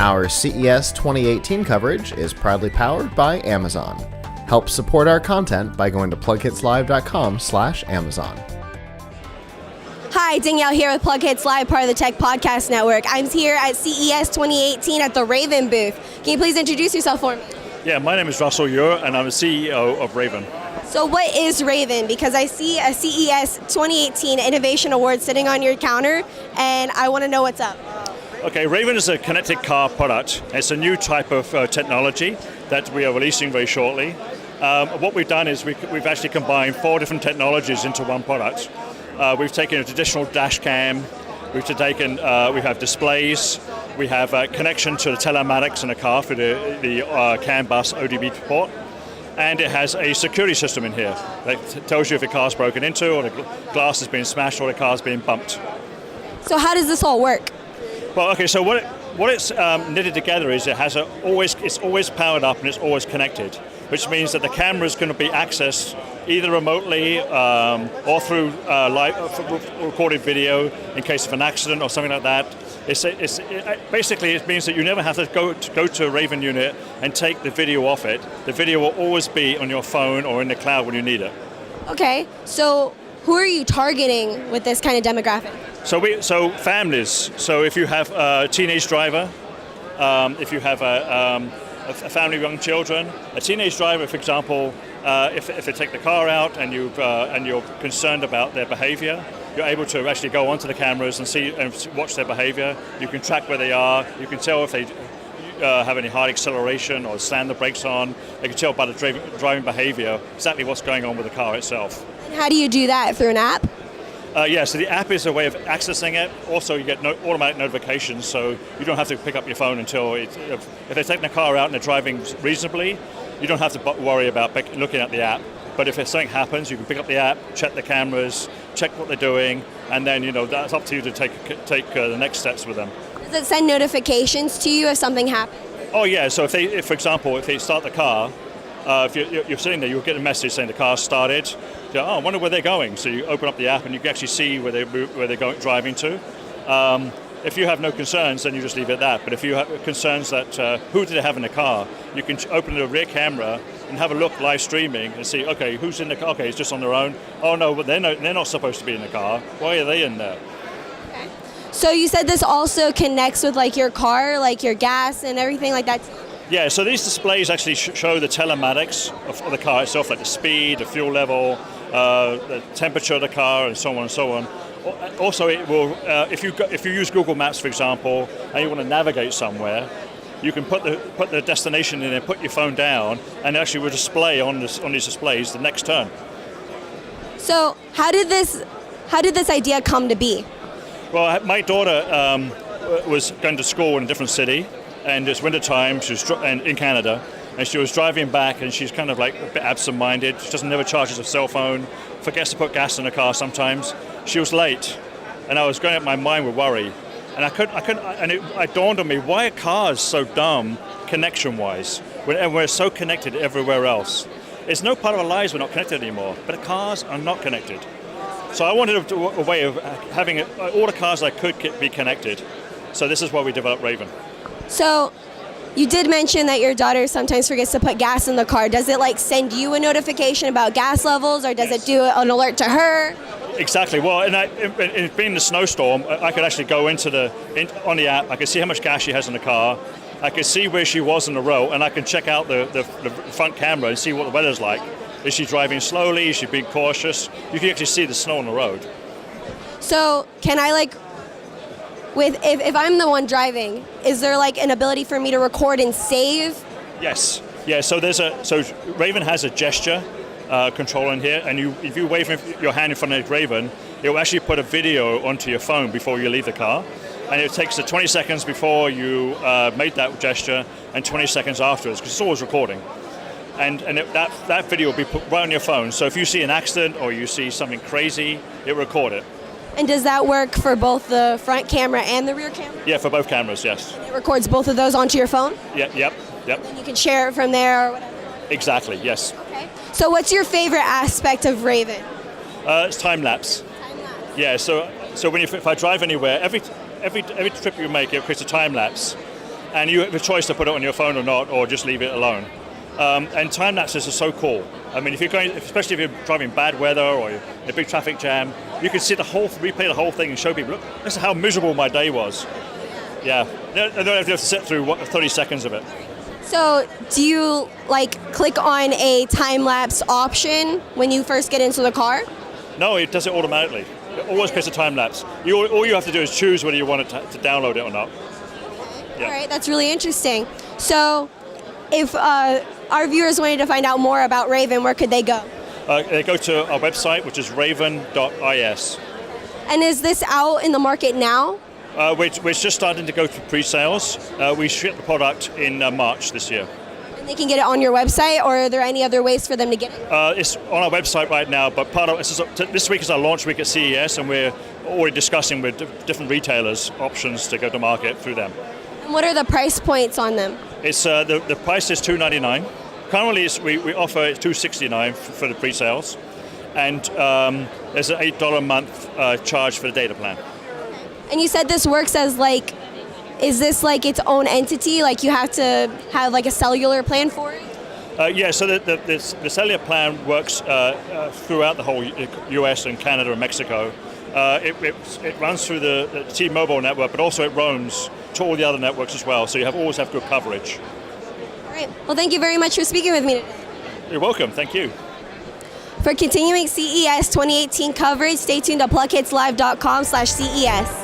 Our CES 2018 coverage is proudly powered by Amazon. Help support our content by going to PLUGHITZLive.com/Amazon. Hi, Danielle here with PLUGHITZ Live, part of the Tech Podcast Network. I'm here at CES 2018 at the Raven booth. Can you please introduce yourself for me? Yeah, my name is Russell Ure, and I'm the CEO of Raven. So what is Raven? Because I see a CES 2018 Innovation Award sitting on your counter, and I want to know what's up. Okay, Raven is a connected car product. It's a new type of technology that we are releasing very shortly. What we've done is we've actually combined 4 different technologies into one product. We've taken a traditional dash cam, we have displays, we have a connection to the tel-harmonics in a car for the CAN bus ODB port, and it has a security system in here that tells you if the car's broken into, or the glass has been smashed, or the car's being bumped. So how does this all work? Well, okay, so what it's knitted together is it's always powered up and it's always connected, which means that the camera is going to be accessed either remotely or through live recorded video in case of an accident or something like that. Basically, it means that you never have to go to a Raven unit and take the video off it. The video will always be on your phone or in the cloud when you need it. Okay, so who are you targeting with this kind of demographic? So families. So if you have a teenage driver, if you have a family of young children, a teenage driver, for example, if they take the car out and you're concerned about their behavior, you're able to actually go onto the cameras and see and watch their behavior. You can track where they are. You can tell if they have any hard acceleration or slam the brakes on. They can tell by the driving behavior exactly what's going on with the car itself. And how do you do that? Through an app? Yeah, so the app is a way of accessing it. Also, you get automatic notifications, so you don't have to pick up your phone until if they're taking the car out and they're driving reasonably, you don't have to worry about looking at the app. But if something happens, you can pick up the app, check the cameras, check what they're doing, and then that's up to you to take the next steps with them. Does it send notifications to you if something happens? Oh yeah. So if for example, if they start the car, if you're sitting there, you'll get a message saying the car's started. I wonder where they're going. So you open up the app and you can actually see where they're driving to. If you have no concerns, then you just leave it at that. But if you have concerns that who do they have in the car, you can open the rear camera and have a look live streaming and see, okay, who's in the car? Okay, it's just on their own. Oh no, but they're not supposed to be in the car. Why are they in there? Okay. So you said this also connects with like your car, like your gas and everything like that? Yeah, so these displays actually show the tel-harmonics of the car itself, like the speed, the fuel level, the temperature of the car, and so on and so on. Also, it will, if you use Google Maps, for example, and you want to navigate somewhere, you can put the destination in and put your phone down, and it actually will display on these displays the next turn. So how did this idea come to be? Well, my daughter was going to school in a different city, and it's winter time. She was in Canada, and she was driving back, and she's kind of like a bit absent-minded. She never charges her cell phone, forgets to put gas in the car sometimes. She was late, and I was going out my mind with worry. And it dawned on me, why are cars so dumb connection-wise? And we're so connected everywhere else. It's no part of our lives we're not connected anymore, but the cars are not connected. So I wanted a way of having all the cars I could be connected. So this is why we developed Raven. So you did mention that your daughter sometimes forgets to put gas in the car. Does it like send you a notification about gas levels, or does it do an alert to her? Exactly. Well, and being the snowstorm, I could actually go on the app. I could see how much gas she has in the car. I could see where she was in the row, and I can check out the front camera and see what the weather's like. Is she driving slowly? Is she being cautious? You can actually see the snow on the road. So can I if I'm the one driving, is there like an ability for me to record and save? Yes. Yeah. So Raven has a gesture control in here, and if you wave your hand in front of Raven, it will actually put a video onto your phone before you leave the car, and it takes 20 seconds before you made that gesture and 20 seconds afterwards, because it's always recording. And that video will be put right on your phone. So if you see an accident or you see something crazy, it will record it. And does that work for both the front camera and the rear camera? Yeah, for both cameras, yes. And it records both of those onto your phone? Yep. And you can share it from there or whatever? Exactly, yes. Okay. So what's your favorite aspect of Raven? It's time-lapse. Time-lapse. Yeah, so if I drive anywhere, every trip you make, it creates a time-lapse. and you have a choice to put it on your phone or not, or just leave it alone. And time lapses are so cool. I mean, if you're going, especially if you're driving bad weather or you're in a big traffic jam, you can replay the whole thing and show people, look, this is how miserable my day was. Yeah, they don't have to sit through 30 seconds of it. So do you click on a time-lapse option when you first get into the car? No, it does it automatically. It always plays a time lapse. All you have to do is choose whether you want to download it or not. Yeah. All right, that's really interesting. So if our viewers wanted to find out more about Raven, where could they go? They go to our website, which is raven.is. And is this out in the market now? We're just starting to go through pre-sales. We ship the product in March this year. And they can get it on your website, or are there any other ways for them to get it? It's on our website right now, but this week is our launch week at CES, and we're already discussing with different retailers options to go to market through them. And what are the price points on them? It's the price is $299. Currently, we offer it $269 for the pre-sales, and there's an $8 a month charge for the data plan. And you said this works as is this its own entity? You have to have a cellular plan for it? Yeah, so the cellular plan works throughout the whole US and Canada and Mexico. It runs through the T-Mobile network, but also it roams to all the other networks as well, so you always have good coverage. All right. Well, thank you very much for speaking with me today. You're welcome. Thank you. For continuing CES 2018 coverage, stay tuned to PLUGHITZlive.com/CES.